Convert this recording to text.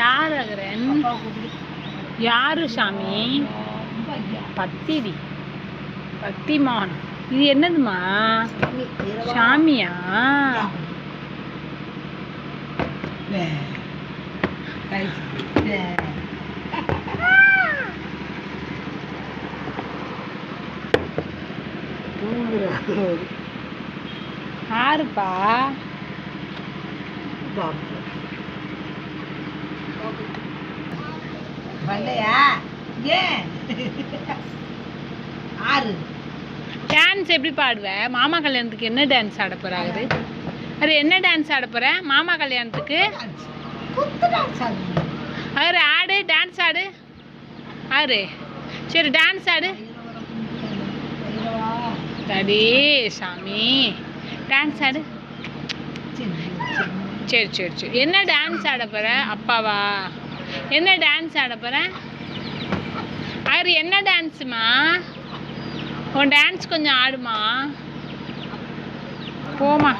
யார் அகரன்? யாரு சாமி? பத்திரி பத்திமான். இது என்னதுமா? சாமியா? யாருப்பா? டான்ஸ் எப்படி பாடுவ? மாமா கல்யாணத்துக்கு என்ன டான்ஸ் ஆட போறாரு? அது என்ன டான்ஸ் ஆட போற மாமா கல்யாணத்துக்கு? அவரு ஆடு, டான்ஸ் ஆடு. அவரு சரி டான்ஸ் ஆடு. தடி சாமி டான்ஸ் ஆடு. சரி சரி சரி. என்ன டான்ஸ் ஆட போற? அப்பாவா? என்ன டான்ஸ் ஆட போற? அவரு என்ன டான்ஸுமா? உன் டான்ஸ் கொஞ்சம் ஆடுமா? போமா.